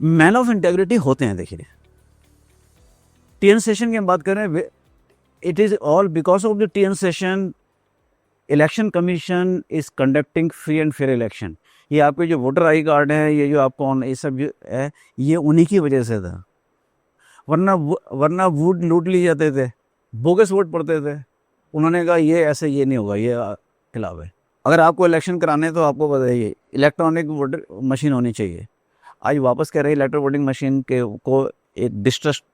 Man of integrity होते हैं। देखिए टीएन सेशन की हम बात करें, it is all because of the TN session election commission is conducting free and fair election. ये आपके जो वोटर आई कार्ड है, ये जो आपको ये सब जो है, ये उन्हीं की वजह से था। वरना वोट लूट लिए जाते थे, बोगस वोट पड़ते थे। उन्होंने कहा ये ऐसे ये नहीं होगा, ये खिलाफ है। अगर आपको इलेक्शन कराने तो आपको बताइए इलेक्ट्रॉनिक वोटर मशीन होनी चाहिए। आज वापस कह रहे हैं इलेक्ट्रॉनिक वोटिंग मशीन के को एक डिस्ट्रस्ट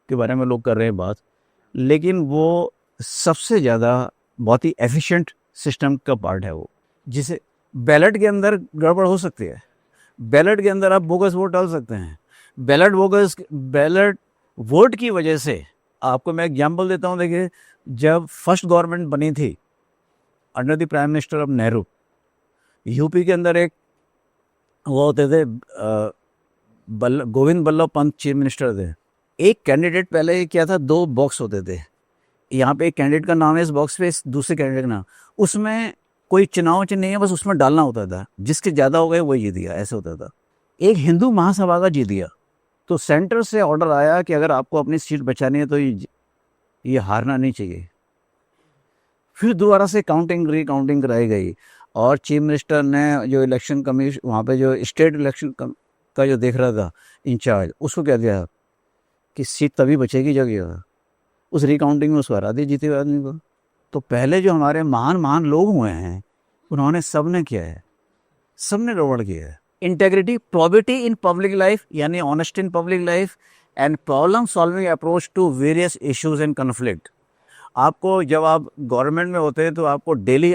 के बारे में लोग कर रहे हैं बात, लेकिन वो सबसे ज़्यादा बहुत ही एफिशिएंट सिस्टम का पार्ट है वो, जिसे बैलेट के अंदर गड़बड़ हो सकती है, बैलेट के अंदर आप बोगस वोट डाल सकते हैं। बैलेट वोट की वजह से आपको मैं एग्जांपल देता हूँ। देखिए जब फर्स्ट गवर्नमेंट बनी थी under the prime minister of Nehru, UP के अंदर एक वो होते थे गोविंद बल्लभ पंत चीफ मिनिस्टर थे। एक कैंडिडेट पहले क्या था, 2 बॉक्स होते थे, यहाँ पे एक कैंडिडेट का नाम है इस बॉक्स पे, दूसरे कैंडिडेट का नाम, उसमें कोई चुनाव चिन्ह नहीं है, बस उसमें डालना होता था, जिसके ज़्यादा हो गए वही जीत गया, ऐसे होता था। एक हिंदू महासभा का जीत गया, तो सेंटर से ऑर्डर आया कि अगर आपको अपनी सीट बचानी है तो ये हारना नहीं चाहिए। फिर दोबारा से काउंटिंग रिकाउंटिंग कराई गई और चीफ मिनिस्टर ने जो इलेक्शन कमीशन वहाँ पे जो स्टेट इलेक्शन का जो देख रहा था इंचार्ज, उसको कह दिया कि सीट तभी बचेगी जब उस रिकाउंटिंग में उसको हरा दिया जीते हुए आदमी को। तो पहले जो हमारे महान लोग हुए हैं उन्होंने सबने किया है, सबने गड़बड़ किया है। Integrity, probity in public life यानी honest in public life and problem solving approach to various issues and conflict. आपको जब आप गवर्नमेंट में होते हैं तो आपको डेली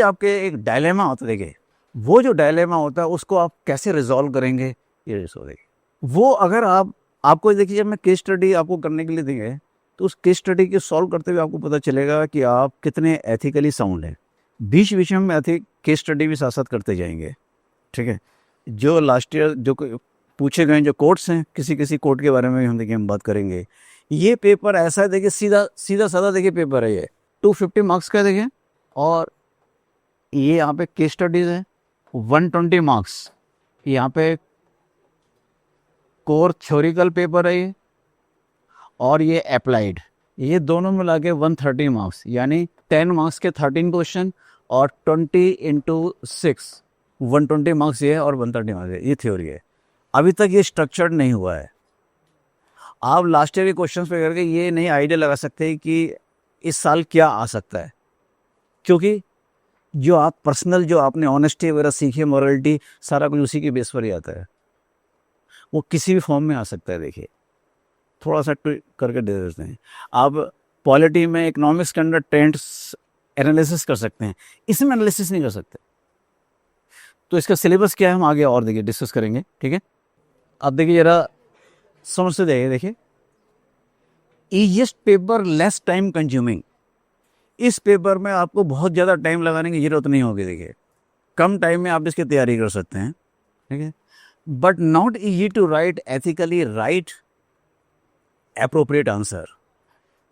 आपके एक डायलेमा होता है। देखिए वो जो डायलेमा होता है उसको आप कैसे रिजॉल्व करेंगे, ये रिजॉल्व देखिए वो अगर आपको देखिए जब मैं केस स्टडी आपको करने के लिए देंगे तो उस केस स्टडी के सॉल्व करते हुए आपको पता चलेगा कि आप कितने एथिकली साउंड हैं। बीच बीच में हम केस स्टडी भी साथ साथ करते जाएंगे, ठीक है। जो लास्ट ईयर जो पूछे गए जो कोर्ट्स हैं, किसी कोर्ट के बारे में भी हम बात करेंगे। ये पेपर ऐसा है, देखिए सीधा साधा देखिए पेपर है, ये 250 मार्क्स का है देखिए, और ये यहाँ पे केस स्टडीज है 120 मार्क्स। यहाँ पे कोर थ्योरिकल पेपर है ये, और ये अप्लाइड, ये दोनों मिला के 130 मार्क्स, यानी 10 मार्क्स के 13 क्वेश्चन और 20 × 6 120 मार्क्स ये है और 130 मार्क्स ये थ्योरी है। अभी तक ये स्ट्रक्चर्ड नहीं हुआ है। आप लास्ट ईयर के क्वेश्चंस पे करके ये नहीं आइडिया लगा सकते कि इस साल क्या आ सकता है, क्योंकि जो आप पर्सनल जो आपने ऑनेस्टी वगैरह सीखी है, मॉरलिटी, सारा कुछ उसी के बेस पर ही आता है। वो किसी भी फॉर्म में आ सकता है। देखिए थोड़ा सा ट्विक करके दे देते हैं। आप पॉलिटी में इकोनॉमिक्स के अंदर ट्रेंड्स एनालिसिस कर सकते हैं, इसमें एनालिसिस नहीं कर सकते। तो इसका सिलेबस क्या है हम आगे और देखिए डिस्कस करेंगे, ठीक है। अब देखिए जरा समझ से देखिए easiest paper less time consuming. इस पेपर में आपको बहुत ज़्यादा टाइम लगाने की जरूरत नहीं होगी। देखिए कम टाइम में आप इसकी तैयारी कर सकते हैं, ठीक है। But not easy to write ethically right appropriate answer.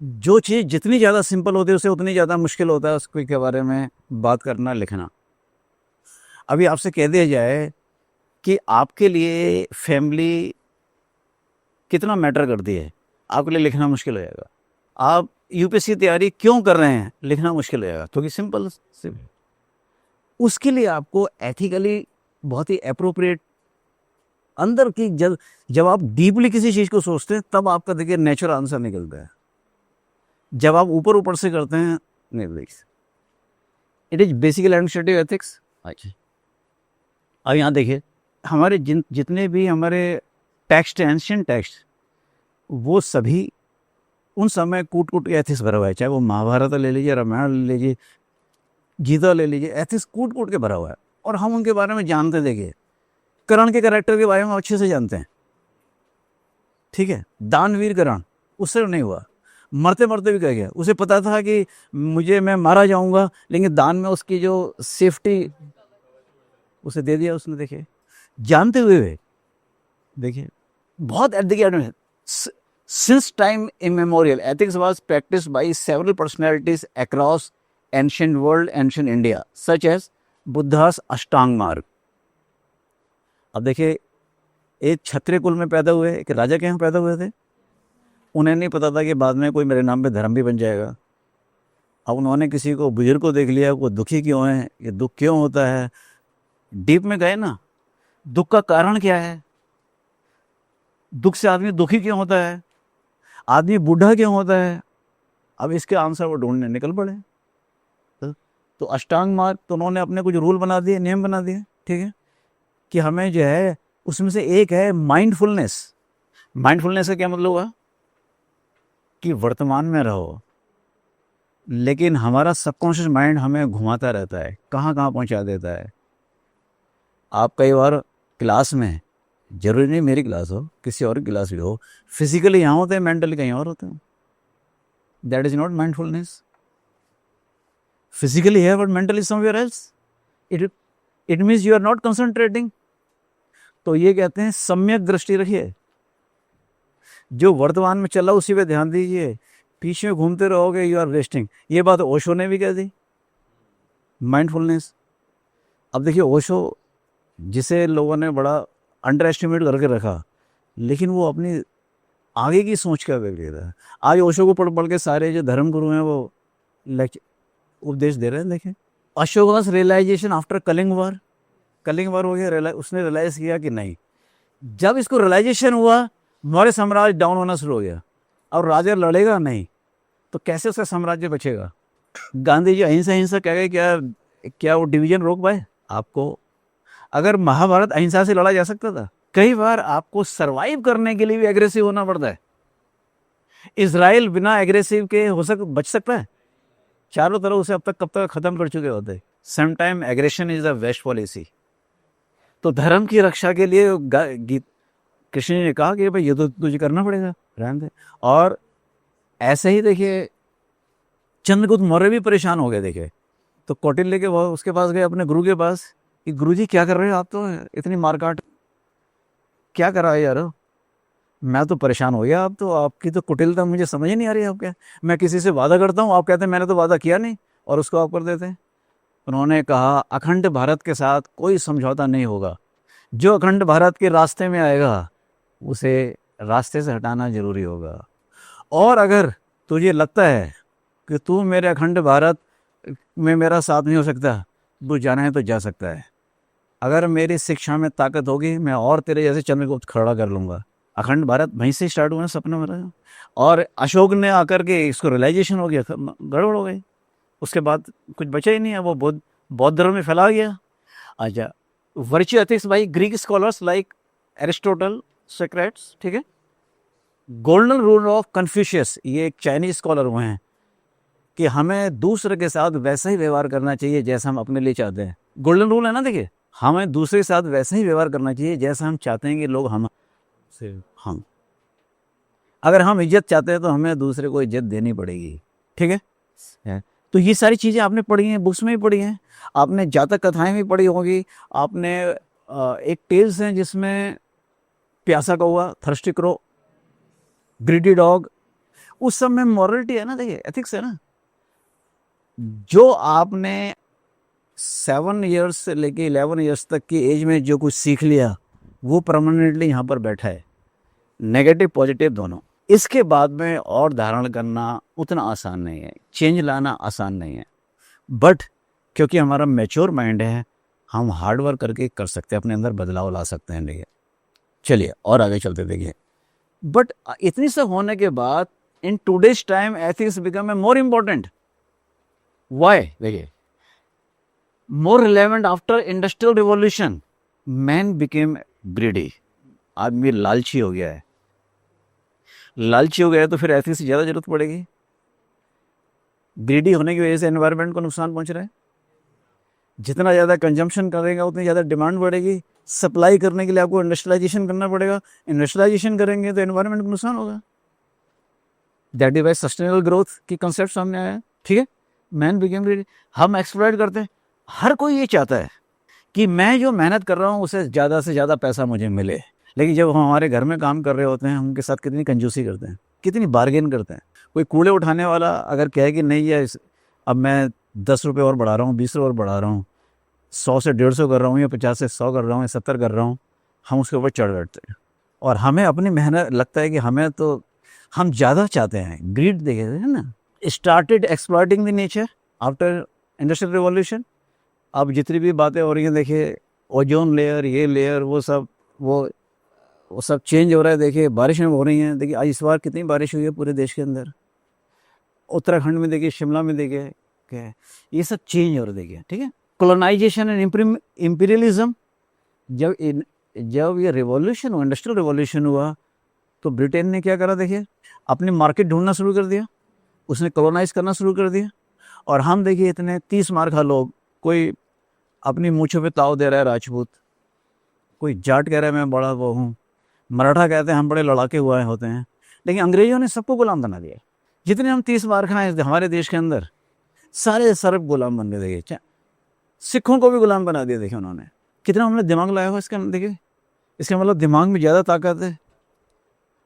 जो चीज़ जितनी ज़्यादा सिंपल होती है उससे उतनी ज़्यादा मुश्किल होता है उसके के बारे में बात करना, लिखना। अभी आपसे कह दिया जाए कि आपके लिए फैमिली कितना मैटर करती है, आपके लिए लिखना मुश्किल हो जाएगा। आप यूपीएससी तैयारी क्यों कर रहे हैं, लिखना मुश्किल हो जाएगा, क्योंकि सिंपल उसके लिए आपको एथिकली बहुत ही अप्रोप्रिएट अंदर की जब आप डीपली किसी चीज़ को सोचते हैं तब आपका देखिए नेचुरल आंसर निकलता है। जब आप ऊपर से करते हैं नहीं देखिए, it is basically administrative ethics. अच्छा अब यहाँ देखिए हमारे जितने भी हमारे टेक्स्ट एंशिएंट टेक्स्ट, वो सभी उन समय कूट के एथिक्स भरा हुआ है। चाहे वो महाभारत ले लीजिए, रामायण ले लीजिए, गीता ले लीजिए, एथिक्स कूट के भरा हुआ है। और हम उनके बारे में जानते, देखिए कर्ण के कैरेक्टर के बारे में अच्छे से जानते हैं, ठीक है। दानवीर कर्ण, उससे नहीं हुआ, मरते भी कह गया। उसे पता था कि मैं मारा जाऊंगा, लेकिन दान में उसकी जो सेफ्टी उसे दे दिया उसने। देखिए जानते हुए देखिए बहुत eight since time immemorial ethics was practiced by several personalities across ancient India, such as Buddha's Ashtanga Marg, अब देखिए, एक क्षत्रिय कुल में पैदा हुए, एक राजा के यहाँ पैदा हुए थे। उन्हें नहीं पता था कि बाद में कोई मेरे नाम पे धर्म भी बन जाएगा। अब उन्होंने किसी को बुजुर्ग को देख लिया, वो दुखी क्यों है, ये दुख क्यों होता है, डीप में गए ना, दुख का कारण क्या है, दुख से आदमी दुखी क्यों होता है, आदमी बूढ़ा क्यों होता है। अब इसके आंसर वो ढूंढने निकल पड़े। तो अष्टांग मार्ग तो उन्होंने अपने कुछ रूल बना दिए, नियम बना दिए, ठीक है, कि हमें जो है उसमें से एक है माइंडफुलनेस। माइंडफुलनेस का क्या मतलब हुआ कि वर्तमान में रहो, लेकिन हमारा सबकॉन्शियस माइंड हमें घुमाता रहता है, कहाँ कहाँ पहुँचा देता है। आप कई बार क्लास में, जरूरी नहीं मेरी क्लास हो, किसी और की क्लास भी हो, फिजिकली यहाँ होते हैं, मेंटली कहीं और होते हैं। That is not mindfulness. Physically है but mentally somewhere else. It means you are not concentrating. तो ये कहते हैं सम्यक दृष्टि रखिए, जो वर्तमान में चल रहा उसी पे ध्यान दीजिए, पीछे में घूमते रहोगे यू आर वेस्टिंग। ये बात ओशो ने भी कह दी, माइंडफुलनेस। अब देखिए ओशो, जिसे लोगों ने बड़ा अंडर एस्टिमेट करके रखा, लेकिन वो अपनी आगे की सोच का व्यक्ति था। आज ओशो को पढ़ पढ़ के सारे जो धर्म गुरु हैं वो उपदेश दे रहे हैं। देखें, अशोकास रियलाइजेशन आफ्टर कलिंग वार। कलिंग वार हो गया, उसने रियलाइज किया कि नहीं, जब इसको रियलाइजेशन हुआ, मौर्य साम्राज्य डाउन होना शुरू हो गया। और राजा लड़ेगा नहीं तो कैसे उसका साम्राज्य बचेगा। गांधी जी अहिंसा हिंसा कह गए, क्या वो डिवीजन रोक पाए आपको? अगर महाभारत अहिंसा से लड़ा जा सकता था, कई बार आपको सरवाइव करने के लिए भी एग्रेसिव होना पड़ता है। इजराइल बिना एग्रेसिव के बच सकता है? चारों तरफ उसे अब तक कब तक खत्म कर चुके होते। Some time aggression is the best policy. तो धर्म की रक्षा के लिए कृष्ण जी ने कहा कि भाई ये तो तुझे करना पड़ेगा, रहने दे। और ऐसे ही देखिए चंद्रगुप्त मौर्य भी परेशान हो गए। देखे तो कौटिल्य के उसके पास गए, अपने गुरु के पास, कि गुरु जी क्या कर रहे हो आप, तो इतनी मारकाट क्या करा है यार, मैं तो परेशान हो गया। आप तो, आपकी तो कुटिलता मुझे समझ ही नहीं आ रही। आप क्या, मैं किसी से वादा करता हूँ, आप कहते हैं मैंने तो वादा किया नहीं, और उसको आप कर देते हैं। उन्होंने कहा अखंड भारत के साथ कोई समझौता नहीं होगा, जो अखंड भारत के रास्ते में आएगा उसे रास्ते से हटाना जरूरी होगा। और अगर तुझे लगता है कि तू मेरे अखंड भारत में मेरा साथ नहीं हो सकता, तू जाना है तो जा सकता है। अगर मेरी शिक्षा में ताकत होगी, मैं और तेरे जैसे चंद्रगुप्त खड़ा कर लूँगा। अखंड भारत वहीं से स्टार्ट हुआ, सपना मेरा। और अशोक ने आकर के इसको रियलाइजेशन हो गया, गड़बड़ हो गई। उसके बाद कुछ बचा ही नहीं है, वो बौद्ध धर्म में फैला गया। अच्छा, virtue ethics by Greek scholars like Aristotle, Socrates, ठीक है। गोल्डन रूल ऑफ कन्फ्यूशियस, ये एक चाइनीज स्कॉलर हुए हैं, कि हमें दूसरे के साथ वैसा ही व्यवहार करना चाहिए जैसा हम अपने लिए चाहते हैं। गोल्डन रूल है ना, देखिए, हमें दूसरे के साथ वैसा ही व्यवहार करना चाहिए जैसा हम चाहते हैं कि लोग हम अगर हम इज्जत चाहते हैं तो हमें दूसरे को इज्जत देनी पड़ेगी, ठीक है। तो ये सारी चीज़ें आपने पढ़ी हैं, बुक्स में भी पढ़ी हैं, आपने जातक कथाएं भी पढ़ी होगी। आपने एक टेल्स हैं जिसमें प्यासा कौवा, थर्स्टी क्रो, ग्रीडी डॉग, उस सब में मॉरलिटी है ना, देखिए एथिक्स है ना। जो आपने 7 ईयर्स से लेके 11 ईयर्स तक की एज में जो कुछ सीख लिया, वो परमानेंटली यहाँ पर बैठा है, नेगेटिव पॉजिटिव दोनों। इसके बाद में और धारण करना उतना आसान नहीं है, चेंज लाना आसान नहीं है। बट क्योंकि हमारा मैच्योर माइंड है, हम हार्ड वर्क करके कर सकते हैं, अपने अंदर बदलाव ला सकते हैं। देखिए, चलिए और आगे चलते देखिए। बट इतनी सब होने के बाद in today's time ethics become a more important. Why? देखिए, more relevant after industrial revolution, man became greedy. आदमी लालची हो गया है। लालची हो गया है तो फिर एथिक्स की ज़्यादा जरूरत पड़ेगी। ग्रीडी होने की वजह से एनवायरनमेंट को नुकसान पहुंच रहा है। जितना ज़्यादा कंजम्पशन करेगा उतनी ज़्यादा डिमांड बढ़ेगी। सप्लाई करने के लिए आपको इंडस्ट्रियलाइजेशन करना पड़ेगा। इंडस्ट्रियलाइजेशन करेंगे तो एनवायरनमेंट को नुकसान होगा। That is why sustainable growth की कंसेप्ट सामने आया है, ठीक है। Man became greedy. हम एक्सप्लॉइट करते हैं। हर कोई ये चाहता है कि मैं जो मेहनत कर रहा हूँ उसे ज़्यादा से ज़्यादा पैसा मुझे मिले। लेकिन जब हम हमारे घर में काम कर रहे होते हैं, हम उनके साथ कितनी कंजूसी करते हैं, कितनी बार्गेन करते हैं। कोई कूड़े उठाने वाला अगर कहे कि नहीं ये अब मैं 10 रुपये और बढ़ा रहा हूँ, 20 रुपये और बढ़ा रहा हूँ, 100 से 150 कर रहा हूँ, या 50 से 100 कर रहा हूँ, या 70 कर रहा हूँ, हम उसके ऊपर चढ़ बैठते हैं और हमें अपनी मेहनत लगता है कि हमें तो हम ज़्यादा चाहते हैं, ग्रीड देखे है ना। Started exploiting the nature after industrial revolution. अब जितनी भी बातें हो रही हैं देखिए, ओजोन लेयर, ये लेयर, वो सब चेंज हो रहा है। देखिए बारिशें हो रही हैं, देखिए आज इस बार कितनी बारिश हुई है पूरे देश के अंदर। उत्तराखंड में देखिए, शिमला में देखिए, क्या है, ये सब चेंज हो रहा है देखिए, ठीक है। कॉलोनाइजेशन एंड इम्पीरियलिज्म, जब ये रिवॉल्यूशन हुआ, इंडस्ट्रियल रिवॉल्यूशन हुआ, तो ब्रिटेन ने क्या करा देखिए, अपनी मार्केट ढूंढना शुरू कर दिया, उसने कॉलोनाइज करना शुरू कर दिया। और हम देखिए इतने 30 मार खा लोग, कोई अपनी मूछों पे ताव दे रहा है राजपूत, कोई जाट कह रहा है मैं बड़ा वो हूँ, मराठा कहते हैं हम बड़े लड़ाके हुए होते हैं। लेकिन अंग्रेजों ने सबको गुलाम बना दिया। जितने हम 30 मार खाए हमारे देश के अंदर, सारे सरब गुलाम बन गए देखिए। सिखों को भी गुलाम बना दिया देखिए उन्होंने। कितना हमने दिमाग लाया हो इसका देखिए। इसका मतलब दिमाग में ज़्यादा ताकत है।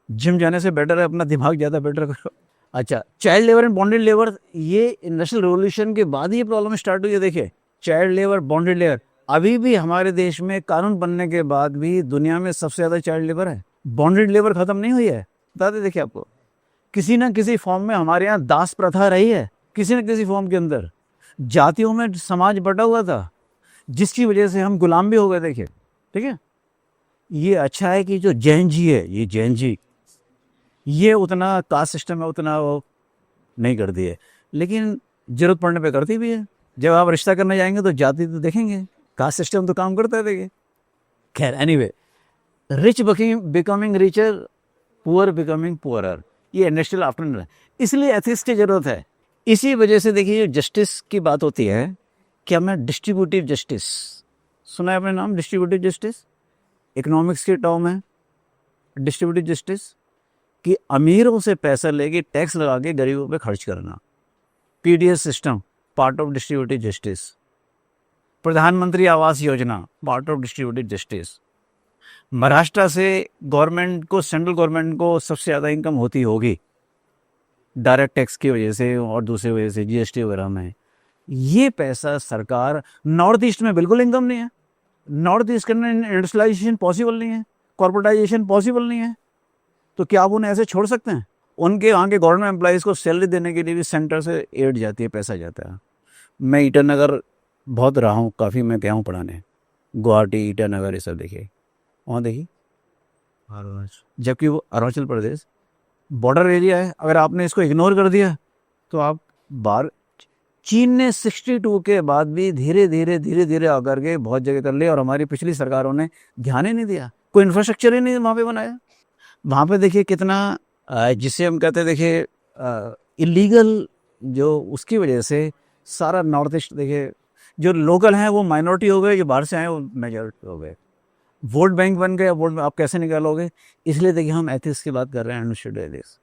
जिम जाने से बेटर है अपना दिमाग ज़्यादा बेटर करो। अच्छा, child labour and bonded labour, ये इंडस्ट्रियल रिवॉल्यूशन के बाद ही ये प्रॉब्लम स्टार्ट हुई है देखिए। चाइल्ड लेबर, बॉन्डेड लेबर, अभी भी हमारे देश में कानून बनने के बाद भी दुनिया में सबसे ज़्यादा चाइल्ड लेबर है। बॉन्डेड लेबर खत्म नहीं हुई है, बताते देखिए आपको। किसी ना किसी फॉर्म में हमारे यहाँ दास प्रथा रही है, किसी न किसी फॉर्म के अंदर। जातियों में समाज बटा हुआ था, जिसकी वजह से हम गुलाम भी हो गए देखिए, ठीक है। ये अच्छा है कि जो जैन जी है, ये जैन जी, ये उतना कास्ट सिस्टम है उतना वो नहीं करती है, लेकिन जरूरत पड़ने पे करती भी है। जब आप रिश्ता करने जाएंगे तो जाति तो देखेंगे, कास्ट सिस्टम तो काम करता है देखिए। खैर anyway, rich becoming richer, poor becoming poorer, ये इंडस्ट्रियल आफ्टरनून है। इसलिए एथिक्स की जरूरत है। इसी वजह से देखिए जस्टिस की बात होती है, क्या मैं डिस्ट्रीब्यूटिव जस्टिस सुना है अपने नाम, डिस्ट्रीब्यूटिव जस्टिस इकोनॉमिक्स की टर्म है। डिस्ट्रीब्यूटिव जस्टिस कि अमीरों से पैसा लेके टैक्स लगा के गरीबों पे खर्च करना, PDS system part of distributive justice. प्रधानमंत्री Awas Yojana part of distributive justice. Maharashtra से गवर्नमेंट को, सेंट्रल गवर्नमेंट को सबसे ज़्यादा इनकम होती होगी डायरेक्ट टैक्स की वजह से और दूसरी वजह से जीएसटी वगैरह में। ये पैसा सरकार, नॉर्थ ईस्ट में बिल्कुल इनकम नहीं है, नॉर्थ ईस्ट के अंदर इंडस्ट्रियलाइजेशन पॉसिबल नहीं है, कॉर्पोरेटाइजेशन पॉसिबल नहीं है, तो क्या आप उन्हें ऐसे छोड़ सकते हैं? उनके वहाँ के गवर्नमेंट एम्प्लॉइज़ को सैलरी देने के लिए भी सेंटर से एड जाती है, पैसा जाता है। मैं ईटानगर बहुत रहा हूँ, काफ़ी मैं गया हूँ पढ़ाने, गुवाहाटी, ईटानगर, ये सब देखिए, वहाँ देखिए। जबकि वो अरुणाचल प्रदेश बॉर्डर एरिया है, अगर आपने इसको इग्नोर कर दिया तो आप बाहर। चीन ने 62 के बाद भी धीरे धीरे आकर के बहुत जगह कर लिया, और हमारी पिछली सरकारों ने ध्यान ही नहीं दिया, कोई इंफ्रास्ट्रक्चर ही नहीं वहाँ पे बनाया। वहाँ पे देखिए कितना जिसे हम कहते हैं देखिए इलीगल, जो उसकी वजह से सारा नॉर्थ ईस्ट देखिए, जो लोकल हैं वो माइनॉरिटी हो गए, जो बाहर से आए वो मेजॉरिटी हो गए, वोट बैंक बन गया। वोट आप कैसे निकालोगे? इसलिए देखिए हम एथिक्स की बात कर रहे हैं, अंडरस्टूड एथिक्स,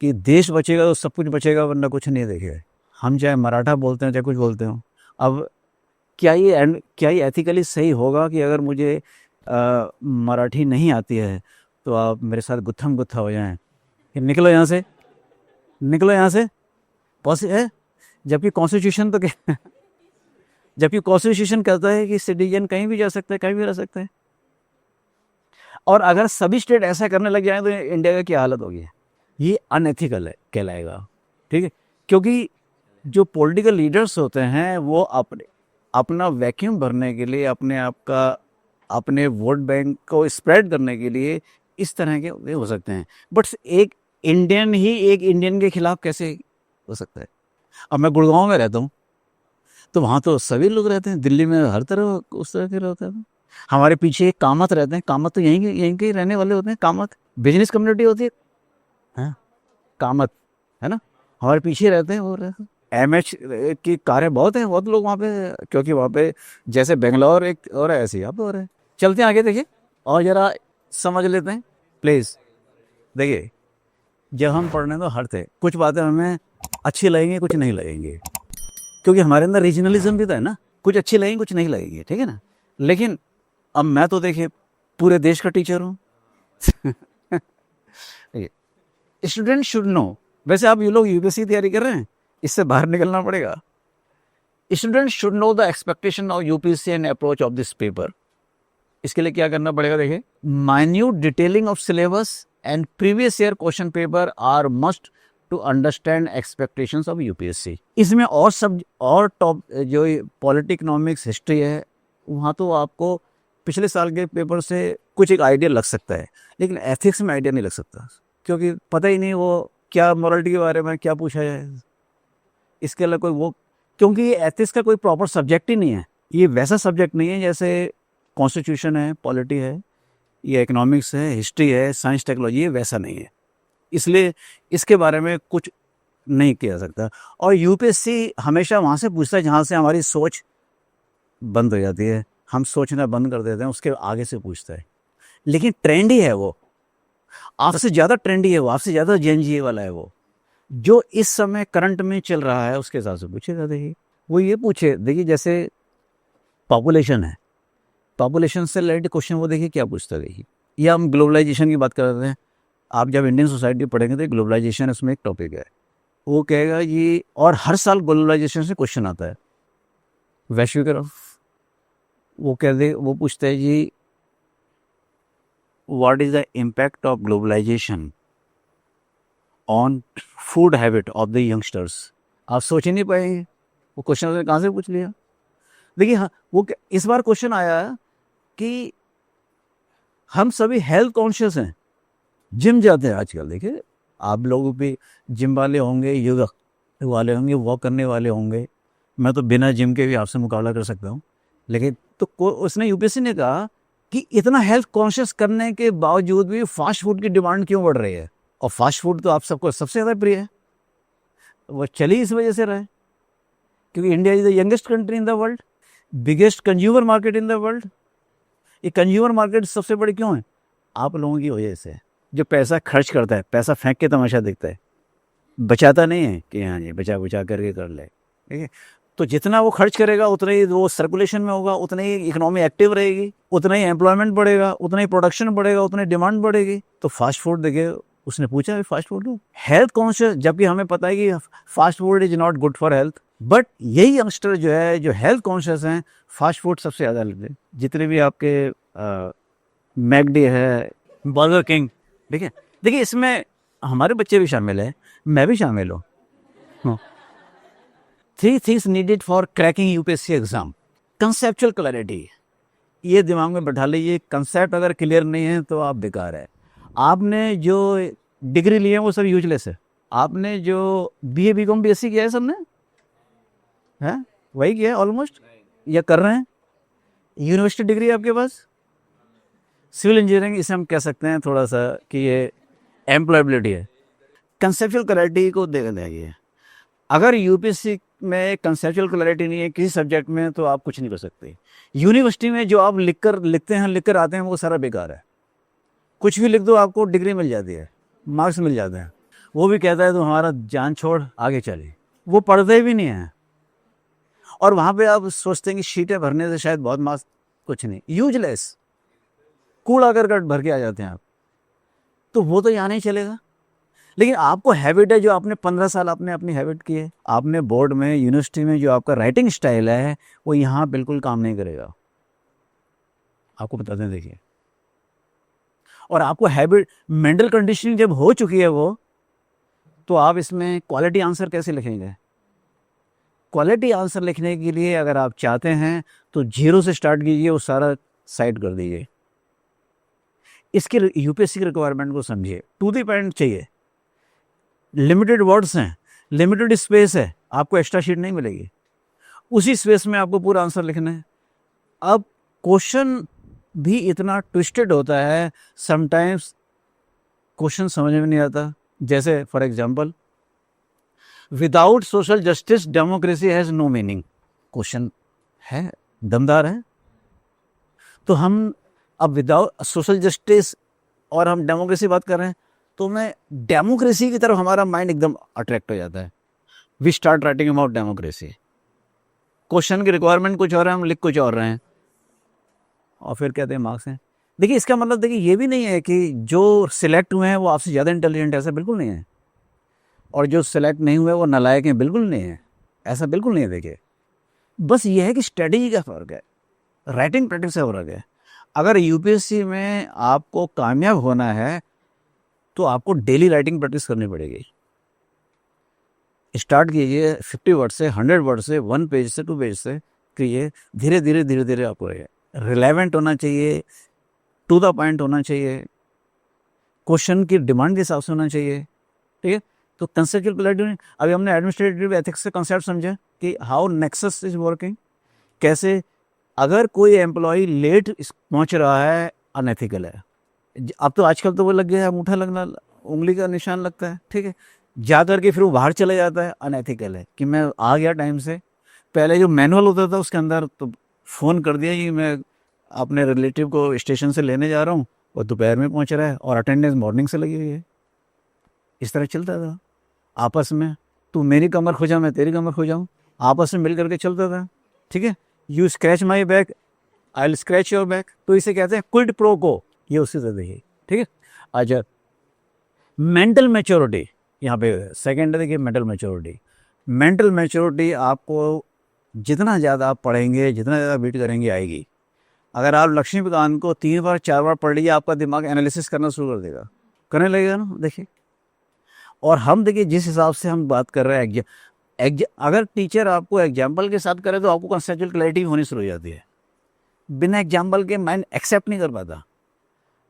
कि देश बचेगा तो सब कुछ बचेगा, वरना कुछ नहीं। देखिए हम चाहे मराठा बोलते हैं चाहे कुछ बोलते हो, अब क्या ये एथिकली सही होगा कि अगर मुझे मराठी नहीं आती है तो आप मेरे साथ गुत्थम गुत्था हो जाएं कि निकलो यहाँ से, निकलो यहाँ से, पॉसिबल है? जबकि कॉन्स्टिट्यूशन तो क्या जबकि कॉन्स्टिट्यूशन कहता है कि सिटीजन कहीं भी जा सकता है, कहीं भी रह सकता है। और अगर सभी स्टेट ऐसा करने लग जाए तो इंडिया का क्या हालत होगी? ये अनएथिकल है कहलाएगा, ठीक है। क्योंकि जो पॉलिटिकल लीडर्स होते हैं वो अपना वैक्यूम भरने के लिए, अपने वोट बैंक को स्प्रेड करने के लिए इस तरह के हो सकते हैं। बट एक इंडियन के खिलाफ कैसे हो सकता है? अब मैं गुड़गांव में रहता हूँ, तो वहाँ तो सभी लोग रहते हैं, दिल्ली में हर तरह उस तरह के रहते हैं। हमारे पीछे एक कामत रहते हैं, कामत तो यहीं के रहने वाले होते हैं, कामत बिजनेस कम्युनिटी होती है, हाँ कामत है ना, हमारे पीछे रहते हैं। और एमएच की कारें बहुत हैं, बहुत लोग वहाँ पे, क्योंकि वहाँ पे जैसे बेंगलोर एक और है ऐसे यहाँ पे और है। चलते हैं आगे देखिए और ज़रा समझ लेते हैं प्लीज़। देखिए जब हम पढ़ने तो हर थे, कुछ बातें हमें अच्छी लगेंगी, कुछ नहीं लगेंगी, क्योंकि हमारे अंदर रीजनलिज्म भी तो है ना, कुछ अच्छी लगेंगी कुछ नहीं लगेंगी, ठीक है ना। लेकिन अब मैं तो देखिए पूरे देश का टीचर हूँ। स्टूडेंट शुड नो, वैसे आप ये लोग यूपीएससी तैयारी कर रहे हैं, इससे बाहर निकलना पड़ेगा। Student should know the expectation of UPSC and approach of this paper. इसके लिए क्या करना पड़ेगा, देखिए, minute detailing of syllabus and previous year question paper are must to understand expectations of UPSC. इसमें और सब और टॉप जो पॉलिटी, इकोनॉमिक्स, हिस्ट्री है, वहाँ तो आपको पिछले साल के पेपर से कुछ एक आइडिया लग सकता है, लेकिन एथिक्स में आइडिया नहीं लग सकता, क्योंकि पता ही नहीं वो क्या मोरालिटी के बारे में क्या पूछा जाए। इसके अलावा कोई वो, क्योंकि ये एथिक्स का कोई प्रॉपर सब्जेक्ट ही नहीं है, ये वैसा सब्जेक्ट नहीं है जैसे कॉन्स्टिट्यूशन है, पॉलिटी है, ये इकोनॉमिक्स है, हिस्ट्री है, साइंस टेक्नोलॉजी, ये वैसा नहीं है, इसलिए इसके बारे में कुछ नहीं किया जा सकता। और यूपीएससी हमेशा वहाँ से पूछता है जहाँ से हमारी सोच बंद हो जाती है, हम सोचना बंद कर देते हैं, उसके आगे से पूछता है। लेकिन ट्रेंडी है वो, आपसे ज़्यादा ट्रेंडी है वो, आपसे ज़्यादा जेनजी वाला है वो, जो इस समय करंट में चल रहा है उसके हिसाब से पूछेगा। देखिए वो ये पूछे, देखिए जैसे पॉपुलेशन है, पॉपुलेशन से रिलेटेड क्वेश्चन वो देखिए क्या पूछता है। देखिए, या हम ग्लोबलाइजेशन की बात कर रहे हैं, आप जब इंडियन सोसाइटी पढ़ेंगे तो ग्लोबलाइजेशन इसमें एक टॉपिक है, वो कहेगा ये, और हर साल ग्लोबलाइजेशन से क्वेश्चन आता है, वैश्वीकरण। वो कह दे, वो पूछता है जी what is the impact of globalization on food habit of the youngsters. आप सोच ही नहीं पाएंगे वो क्वेश्चन उसने कहाँ से पूछ लिया। देखिए हाँ, वो इस बार क्वेश्चन आया कि हम सभी हेल्थ कॉन्शियस हैं, जिम जाते हैं आजकल। देखिए आप लोग भी जिम वाले होंगे, योगा वाले होंगे, वॉक करने वाले होंगे, मैं तो बिना जिम के भी आपसे मुकाबला कर सकता हूँ। लेकिन तो उसने यूपीएससी ने कहा कि इतना हेल्थ कॉन्शियस करने के बावजूद भी फास्ट फूड की डिमांड क्यों बढ़ रही है। और फास्ट फूड तो आप सबको सबसे ज़्यादा प्रिय है, वो चली इस वजह से रहा है क्योंकि India is the youngest country in the world, biggest consumer market in the world. ये कंज्यूमर मार्केट सबसे बड़ी क्यों है? आप लोगों की वजह से। जो पैसा खर्च करता है, पैसा फेंक के तमाशा देखता है, बचाता नहीं है कि हाँ जी बचा बचा करके कर ले, ठीक है। तो जितना वो खर्च करेगा उतना ही वो सर्कुलेशन में होगा, उतना ही इकोनॉमी एक्टिव रहेगी, उतना ही एम्प्लॉयमेंट बढ़ेगा, उतना ही प्रोडक्शन बढ़ेगा, उतनी डिमांड बढ़ेगी। तो फास्ट फूड देखिए, उसने पूछा फास्ट फूड हेल्थ कॉन्शियस, जबकि हमें पता है कि fast food is not good for health, but यही यंगस्टर जो है जो हेल्थ कॉन्शियस हैं, फास्ट फूड सबसे ज़्यादा लेते हैं। जितने भी आपके मैकडी है, बर्गर किंग, ठीक है। देखिए इसमें हमारे बच्चे भी शामिल है, मैं भी शामिल हूँ। 3 things needed for cracking UPSC exam. Conceptual clarity, ये दिमाग में बैठा लीजिए, कंसेप्ट अगर क्लियर नहीं है तो आप बेकार है। आपने जो डिग्री लिए हैं वो सब यूजलेस है। आपने जो बीए बीकॉम बीएससी किया है सबने, है वही किया है ऑलमोस्ट, या कर रहे हैं। यूनिवर्सिटी डिग्री है आपके पास, सिविल इंजीनियरिंग, इसे हम कह सकते हैं थोड़ा सा कि ये एम्प्लॉयबिलिटी है। कंसेप्चुअल क्लैरिटी को देखिए, अगर यूपीएससी में कंसेप्चुअल क्लैरिटी नहीं है किसी सब्जेक्ट में तो आप कुछ नहीं कर सकते। यूनिवर्सिटी में जो आप लिख कर आते हैं वो सारा बेकार है। कुछ भी लिख दो आपको डिग्री मिल जाती है, मार्क्स मिल जाते हैं, वो भी कहता है तो हमारा जान छोड़ आगे चले, वो पढ़ते भी नहीं हैं। और वहाँ पे आप सोचते हैं कि शीटें भरने से शायद बहुत मार्क्स, कुछ नहीं, यूजलेस, कूड़ा करकट भर के आ जाते हैं आप। तो वो तो यहाँ नहीं चलेगा। लेकिन आपको हैबिट है, जो आपने 15 साल आपने अपनी हैबिट की है, आपने बोर्ड में, यूनिवर्सिटी में जो आपका राइटिंग स्टाइल है वो यहाँ बिल्कुल काम नहीं करेगा, आपको बताते हैं। देखिए, और आपको हैबिट, मेंटल कंडीशनिंग जब हो चुकी है वो, तो आप इसमें क्वालिटी आंसर कैसे लिखेंगे? क्वालिटी आंसर लिखने के लिए अगर आप चाहते हैं तो 0 से स्टार्ट कीजिए, वो सारा साइड कर दीजिए। इसके यूपीएससी की रिक्वायरमेंट को समझिए, टू द पॉइंट चाहिए, लिमिटेड वर्ड्स हैं, लिमिटेड स्पेस है, आपको एक्स्ट्रा शीट नहीं मिलेगी, उसी स्पेस में आपको पूरा आंसर लिखना है। अब क्वेश्चन भी इतना ट्विस्टेड होता है, समटाइम्स क्वेश्चन समझ में नहीं आता। जैसे for example, without social justice democracy has no meaning. Question है, दमदार है। तो हम अब विदाउट सोशल जस्टिस और हम डेमोक्रेसी बात कर रहे हैं, तो मैं डेमोक्रेसी की तरफ हमारा माइंड एकदम अट्रैक्ट हो जाता है। We start writing about democracy. Question की रिक्वायरमेंट कुछ और है, हम लिख कुछ और रहे हैं, और फिर कहते हैं मार्क्स हैं। देखिए इसका मतलब देखिए ये भी नहीं है कि जो सिलेक्ट हुए हैं वो आपसे ज़्यादा इंटेलिजेंट है, ऐसा बिल्कुल नहीं है। और जो सिलेक्ट नहीं हुए वो नालायक हैं, बिल्कुल नहीं है, ऐसा बिल्कुल नहीं है। देखिए बस ये है कि स्ट्रेटजी का फ़र्क है, राइटिंग प्रैक्टिस का फ़र्क है। अगर यूपीएससी में आपको कामयाब होना है तो आपको डेली राइटिंग प्रैक्टिस करनी पड़ेगी। स्टार्ट कीजिए 50 वर्ड से, 100 वर्ड से, 1 पेज से, 2 पेज से कीजिए। धीरे धीरे धीरे धीरे आपको रिलेवेंट होना चाहिए, टू द पॉइंट होना चाहिए, क्वेश्चन की डिमांड के हिसाब से होना चाहिए। ठीक है, तो कंसेप्चुअल क्लैरिटी, अभी हमने एडमिनिस्ट्रेटिव एथिक्स के कंसेप्ट समझे कि हाउ नेक्सस इज वर्किंग, कैसे अगर कोई एम्प्लॉय लेट पहुंच रहा है अनएथिकल है। अब तो आजकल तो वो लग गया है अंगूठा लगना, उंगली का निशान लगता है। ठीक है, जा करके फिर वो बाहर चले जाता है, अनएथिकल है कि मैं आ गया टाइम से। पहले जो मैनुअल होता था उसके अंदर तो फ़ोन कर दिया कि मैं अपने रिलेटिव को स्टेशन से लेने जा रहा हूँ और दोपहर में पहुँच रहा है और अटेंडेंस मॉर्निंग से लगी हुई है। इस तरह चलता था आपस में, तू मेरी कमर खुजा मैं तेरी कमर खुजाऊँ, आपस में मिल करके चलता था। ठीक है, you scratch my back I will scratch your back, तो इसे कहते हैं क्विड प्रो को, ये उसी तरह देखिए। ठीक है, अच्छा मेंटल मैच्योरिटी, यहाँ पे सेकेंड देखिए मेंटल मैच्योरिटी। मेंटल मैच्योरिटी आपको जितना ज़्यादा आप पढ़ेंगे, जितना ज़्यादा रीड करेंगे आएगी। अगर आप लक्ष्मीकांत को 3 बार 4 बार पढ़ लीजिए, आपका दिमाग एनालिसिस करना शुरू कर देगा, करने लगेगा ना। देखिए, और हम देखिए जिस हिसाब से हम बात कर रहे हैं, अगर टीचर आपको एग्जाम्पल के साथ करे तो आपको कंसेप्चुअल क्लैरिटी होनी शुरू हो जाती है। बिना एग्जाम्पल के माइंड एक्सेप्ट नहीं कर पाता।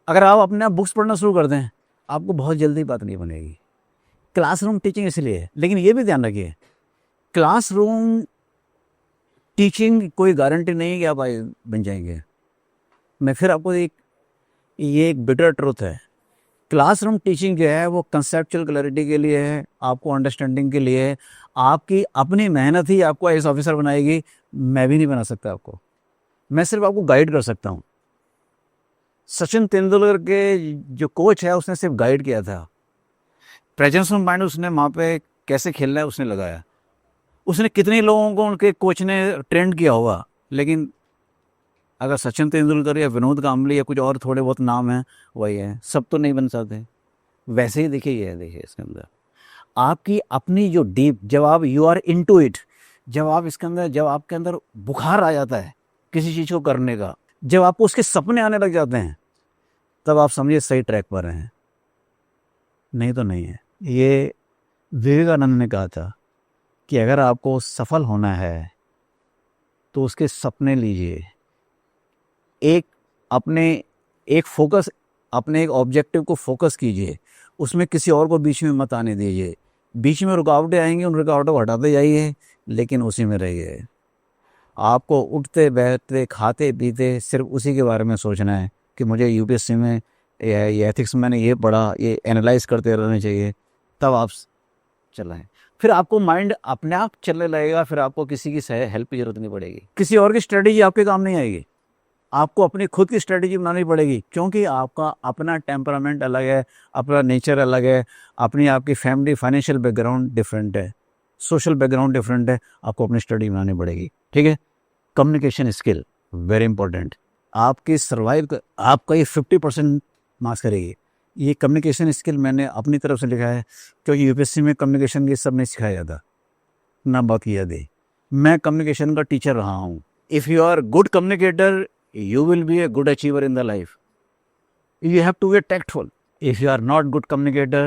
अगर आप अपने आप बुक्स पढ़ना शुरू कर दें, आपको बहुत जल्दी बात नहीं बनेगी। क्लासरूम टीचिंग इसलिए है, लेकिन ये भी ध्यान रखिए, क्लासरूम टीचिंग कोई गारंटी नहीं है कि आप बन जाएंगे। मैं फिर आपको ये एक बिटर ट्रूथ है, क्लासरूम टीचिंग जो है वो कंसेप्चुअल क्लैरिटी के लिए है, आपको अंडरस्टैंडिंग के लिए है। आपकी अपनी मेहनत ही आपको आईएएस ऑफिसर बनाएगी। मैं भी नहीं बना सकता आपको, मैं सिर्फ आपको गाइड कर सकता हूँ। सचिन तेंदुलकर के जो कोच है उसने सिर्फ गाइड किया था, प्रेजेंस ऑफ माइंड उसने वहाँ पे कैसे खेलना है उसने लगाया। उसने कितने लोगों को उनके कोच ने ट्रेंड किया होगा, लेकिन अगर सचिन तेंदुलकर या विनोद कांबली या कुछ और थोड़े बहुत नाम हैं वही है, सब तो नहीं बन सकते। वैसे ही देखिए, ये देखिए इसके अंदर आपकी अपनी जो डीप, जब आप यू आर इनटू इट, जब आप इसके अंदर, जब आपके अंदर बुखार आ जाता है किसी चीज़ को करने का, जब आपको उसके सपने आने लग जाते हैं, तब आप समझिए सही ट्रैक पर हैं, नहीं तो नहीं है। ये विवेकानंद ने कहा था कि अगर आपको सफल होना है तो उसके सपने लीजिए, एक फोकस, अपने एक ऑब्जेक्टिव को फोकस कीजिए, उसमें किसी और को बीच में मत आने दीजिए। बीच में रुकावटें आएंगी, उन रुकावटों को हटाते जाइए, लेकिन उसी में रहिए। आपको उठते बैठते खाते पीते सिर्फ उसी के बारे में सोचना है कि मुझे यूपीएससी में ये एथिक्स मैंने ये पढ़ा, ये एनालाइज करते रहना चाहिए, तब आप चलाएं। फिर आपको माइंड अपने आप चलने लगेगा, फिर आपको किसी की हेल्प की जरूरत नहीं पड़ेगी, किसी और की स्ट्रेटेजी आपके काम नहीं आएगी। आपको अपनी खुद की स्ट्रेटेजी बनानी पड़ेगी, क्योंकि आपका अपना टेम्परामेंट अलग है, अपना नेचर अलग है, अपनी आपकी फैमिली फाइनेंशियल बैकग्राउंड डिफरेंट है, सोशल बैकग्राउंड डिफरेंट है। आपको अपनी स्टडी बनानी पड़ेगी। ठीक है, कम्युनिकेशन स्किल वेरी इंपॉर्टेंट। आपकी सर्वाइव आपका ये 50% मार्क्स करेगी। ये कम्युनिकेशन स्किल मैंने अपनी तरफ से लिखा है, क्योंकि यूपीएससी में कम्युनिकेशन ये सब नहीं सिखाया जाता, ना बात किया दे। मैं कम्युनिकेशन का टीचर रहा हूँ। If you are good communicator, you will be a good achiever in the life. You have to be tactful. If you are not good communicator,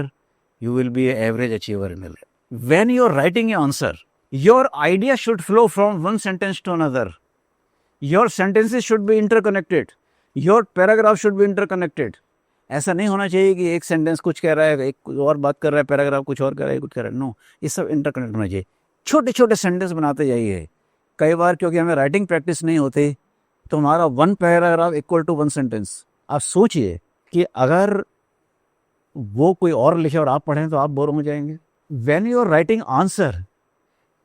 you will be an average achiever in the life. When you are writing an answer, your idea should flow from one sentence to another. Your sentences should be interconnected. Your paragraph should be interconnected. ऐसा नहीं होना चाहिए कि एक sentence कुछ कह रहा है, एक और बात कर रहा है, पैराग्राफ कुछ और कह रहा है, कुछ कह रहा है। नो, ये सब इंटरकनेक्ट होना चाहिए। छोटे छोटे सेंटेंस बनाते जाइए। कई बार क्योंकि हमें राइटिंग प्रैक्टिस नहीं होती, तो हमारा 1 पैराग्राफ इक्वल टू 1 सेंटेंस। आप सोचिए कि अगर वो कोई और लिखे और आप पढ़ें तो आप बोर हो जाएंगे। When you are writing answer,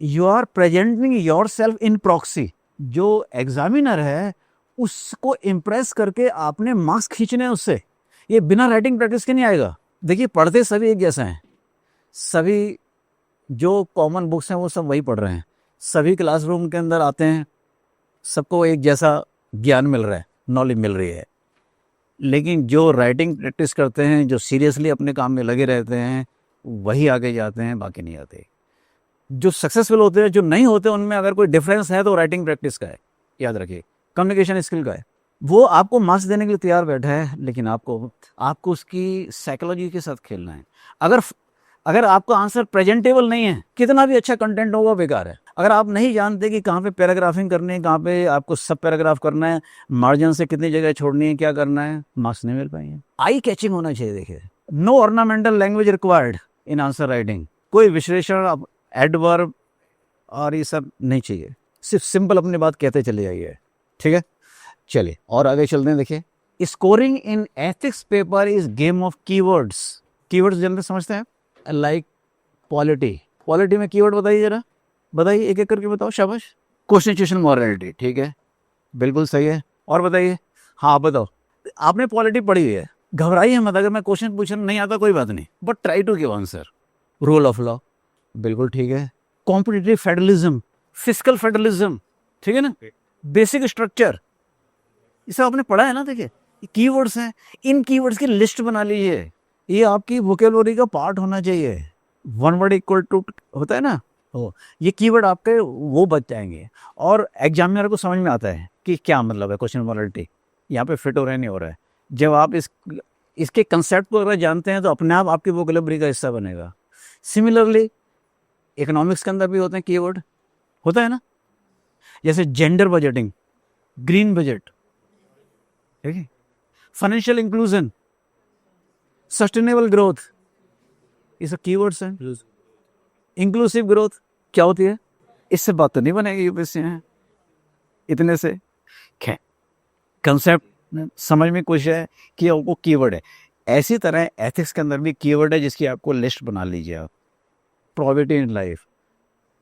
you are presenting yourself in proxy. जो एग्जामिनर है उसको इम्प्रेस करके आपने मार्क्स खींचने हैं उससे। ये बिना राइटिंग प्रैक्टिस के नहीं आएगा। देखिए, पढ़ते सभी एक जैसा हैं, सभी जो कॉमन बुक्स हैं वो सब वही पढ़ रहे हैं, सभी क्लासरूम के अंदर आते हैं, सबको एक जैसा ज्ञान मिल रहा है, नॉलेज मिल रही है। लेकिन जो राइटिंग प्रैक्टिस करते हैं, जो सीरियसली अपने काम में लगे रहते हैं, वही आगे जाते हैं, बाकी नहीं आते। जो सक्सेसफुल होते हैं, जो नहीं होते, उनमें अगर कोई डिफरेंस है तो राइटिंग प्रैक्टिस का है, याद रखिए, कम्युनिकेशन स्किल का है। वो आपको मार्क्स देने के लिए तैयार बैठा है, लेकिन आपको आपको उसकी साइकोलॉजी के साथ खेलना है। अगर अगर आपका आंसर प्रेजेंटेबल नहीं है, कितना भी अच्छा कंटेंट होगा बेकार है। अगर आप नहीं जानते कि कहाँ पे पैराग्राफिंग करनी है, कहाँ पे आपको सब पैराग्राफ करना है, मार्जिन से कितनी जगह छोड़नी है, क्या करना है, मार्क्स नहीं मिल पाएंगे। आई कैचिंग होना चाहिए। देखिए, no ornamental language required in answer writing. कोई विश्लेषण, एडवर्ब और ये सब नहीं चाहिए, सिर्फ सिंपल अपनी बात कहते चले जाइए। ठीक है, चलिए और आगे चलते हैं। देखिए, scoring in ethics paper is game of keywords. Keywords general समझते हैं, लाइक पॉलिटी। पॉलिटी में कीवर्ड बताइए जरा, बताइए एक एक करके बताओ, शाबाश। कॉन्स्टिट्यूशन मॉरलिटी, ठीक है, बिल्कुल सही है। और बताइए, हाँ बताओ, आपने पॉलिटी पढ़ी हुई है, घबराइए मत। अगर मैं क्वेश्चन पूछना नहीं आता कोई बात नहीं, but try to give answer. Rule of law, बिल्कुल ठीक है। कॉम्पिटिटिव फेडरलिज्म, फिस्कल फेडरलिज्म, ठीक है ना। बेसिक स्ट्रक्चर, ये सब आपने पढ़ा है ना। देखिए, कीवर्ड्स हैं, इन कीवर्ड्स की लिस्ट बना लीजिए, ये आपकी वोकेबलरी का पार्ट होना चाहिए। वन वर्ड इक्वल टू होता है ना, तो ये कीवर्ड आपके वो बच जाएंगे और एग्जामिनर को समझ में आता है कि क्या मतलब है क्वेश्चन मॉरलिटी, यहाँ पे फिट हो रहा है नहीं हो रहा है। जब आप इसके कंसेप्ट को अगर जानते हैं तो अपने आप आपकी वोकेबलरी का हिस्सा बनेगा। सिमिलरली इकोनॉमिक्स के अंदर भी होते हैं कीवर्ड, होता है ना, जैसे जेंडर बजटिंग, ग्रीन बजट, ठीक है, फाइनेंशियल इंक्लूजन, सस्टेनेबल ग्रोथ, ये सब कीवर्ड्स हैं। इंक्लूसिव ग्रोथ क्या होती है, इससे बात तो नहीं बनेगी यूपीएससी में इतने से। खैर, कंसेप्ट समझ में कुछ है कि वो कीवर्ड है। ऐसी तरह एथिक्स के अंदर भी कीवर्ड है जिसकी आपको लिस्ट बना लीजिए आप। Probability in life,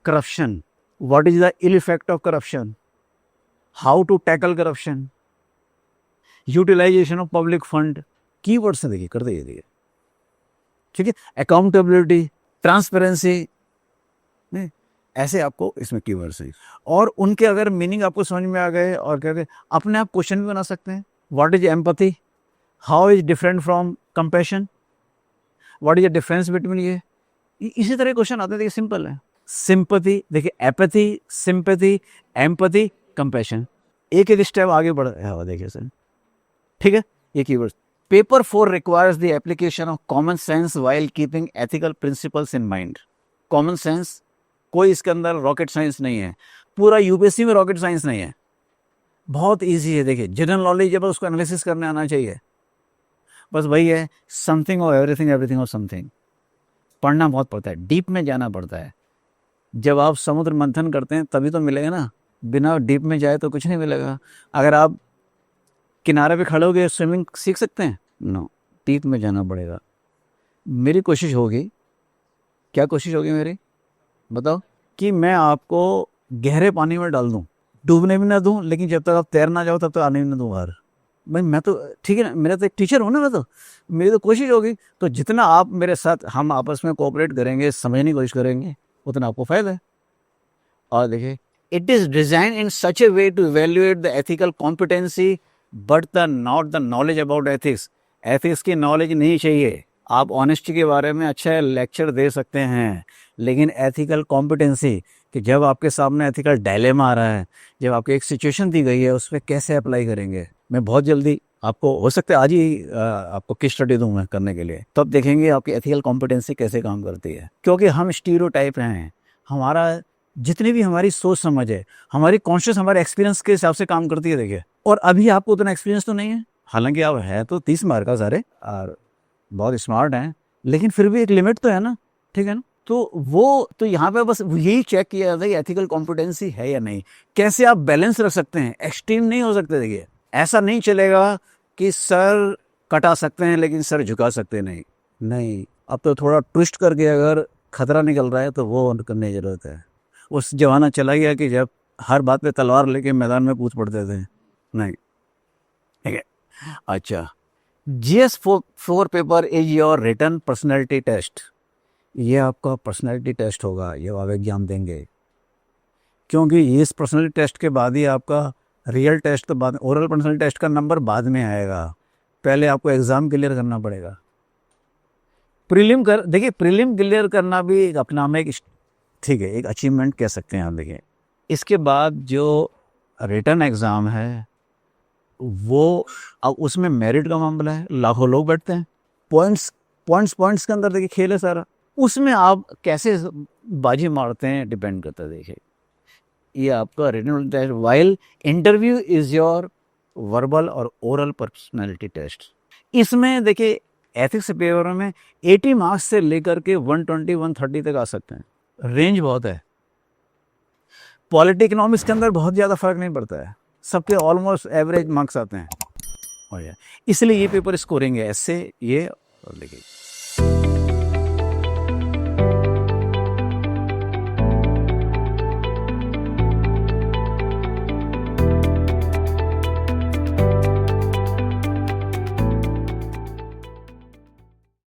corruption, what is the ill effect of corruption, how to tackle corruption, utilization of public fund, keywords हैं। देखिए, कर दीजिए, ठीक है। अकाउंटेबिलिटी, ट्रांसपेरेंसी, ऐसे आपको इसमें कीवर्ड्स हैं। और उनके अगर मीनिंग आपको समझ में आ गए और करके अपने आप क्वेश्चन भी बना सकते हैं। What is empathy, how is different from compassion, what is the difference between, ये इसी तरह क्वेश्चन आते हैं। देखिए, सिंपल है। सिंपैथी, देखिए एपैथी, सिंपैथी, एम्पैथी, कंपैशन, एक एक स्टेप आगे बढ़ रहा है। देखिए सर, ठीक है, ये keywords. Paper 4 requires the application of common sense while keeping ethical principles in mind. Common sense, कोई इसके अंदर रॉकेट साइंस नहीं है, पूरा यूपीएससी में रॉकेट साइंस नहीं है, बहुत इजी है। देखिए, जनरल नॉलेज है, बस उसको एनालिसिस करने आना चाहिए, बस वही है। समथिंग और एवरीथिंग, एवरीथिंग और समथिंग। पढ़ना बहुत पड़ता है, डीप में जाना पड़ता है। जब आप समुद्र मंथन करते हैं तभी तो मिलेगा ना, बिना डीप में जाए तो कुछ नहीं मिलेगा। अगर आप किनारे पे खड़े होगे स्विमिंग सीख सकते हैं? नो, डीप में जाना पड़ेगा। मेरी कोशिश होगी, क्या कोशिश होगी मेरी, बताओ, कि मैं आपको गहरे पानी में डाल दूं, डूबने भी ना दूं, लेकिन जब तक आप तैर ना जाओ तब तक आने भी ना दूं बाहर। भाई मैं तो, ठीक है ना, मेरा तो एक टीचर हूँ ना मैं तो, मेरी तो कोशिश होगी। तो जितना आप मेरे साथ, हम आपस में कोऑपरेट करेंगे, समझने की कोशिश करेंगे, उतना आपको फायदा है। और देखिए, it is design in such a way to evaluate the ethical competency but the not the knowledge about ethics. Ethics की नॉलेज नहीं चाहिए। आप ऑनेस्टी के बारे में अच्छा लेक्चर दे सकते हैं, लेकिन एथिकल कॉम्पिटेंसी, कि जब आपके सामने एथिकल डायलेमा आ रहा है, जब आपको एक सिचुएशन दी गई है, उस पर कैसे अप्लाई करेंगे। मैं बहुत जल्दी आपको, हो सकता है आज ही आपको केस स्टडी दूं मैं करने के लिए, तब देखेंगे आपकी एथिकल कॉम्पिटेंसी कैसे काम करती है। क्योंकि हम स्टीरियोटाइप हैं, हमारा जितनी भी हमारी सोच समझ है, हमारी कॉन्शियस हमारे एक्सपीरियंस के हिसाब से काम करती है। देखिए, और अभी आपको उतना एक्सपीरियंस तो नहीं है, हालांकि आप है तो 30 मार्क का सारे और बहुत स्मार्ट हैं, लेकिन फिर भी एक लिमिट तो है ना, ठीक है ना। तो वो तो यहाँ पे बस यही चेक किया जाता है कि एथिकल कॉम्पिटेंसी है या नहीं, कैसे आप बैलेंस रख सकते हैं, एक्सट्रीम नहीं हो सकते। देखिए, ऐसा नहीं चलेगा कि सर कटा सकते हैं लेकिन सर झुका सकते नहीं, नहीं। अब तो थोड़ा ट्विस्ट करके अगर खतरा निकल रहा है तो वो करने की जरूरत है। उस जमाना चला गया कि जब हर बात पे तलवार लेके मैदान में कूद पड़ते थे, नहीं, ठीक है। अच्छा, GS4 paper is your written personality test. ये आपका पर्सनैलिटी टेस्ट होगा, ये आप एग्जाम देंगे, क्योंकि इस पर्सनैलिटी टेस्ट के बाद ही आपका रियल टेस्ट, तो बाद, ओरल पर्सनैलिटी टेस्ट का नंबर बाद में आएगा, पहले आपको एग्ज़ाम क्लियर करना पड़ेगा। प्रीलिम कर, देखिए प्रीलिम क्लियर करना भी एक अपना में एक, ठीक है, एक अचीवमेंट कह सकते हैं आप। देखिए, इसके बाद जो रिटन एग्ज़ाम है वो अब उसमें मेरिट का मामला है, लाखों लोग बैठते हैं, पॉइंट्स पॉइंट्स पॉइंट्स के अंदर देखिए खेल है सारा, उसमें आप कैसे बाजी मारते हैं डिपेंड करता है। देखिए ये आपका written test, while interview is your verbal और ओरल पर्सनैलिटी टेस्ट। इसमें देखिए एथिक्स पेपर में 80 मार्क्स से लेकर के 120 130 तक आ सकते हैं, रेंज बहुत है। पॉलिटी इकोनॉमिक्स के अंदर बहुत ज़्यादा फर्क नहीं पड़ता है, सबके ऑलमोस्ट एवरेज मार्क्स आते हैं। और इसलिए ये पेपर स्कोरिंग है, ऐसे ये और देखिए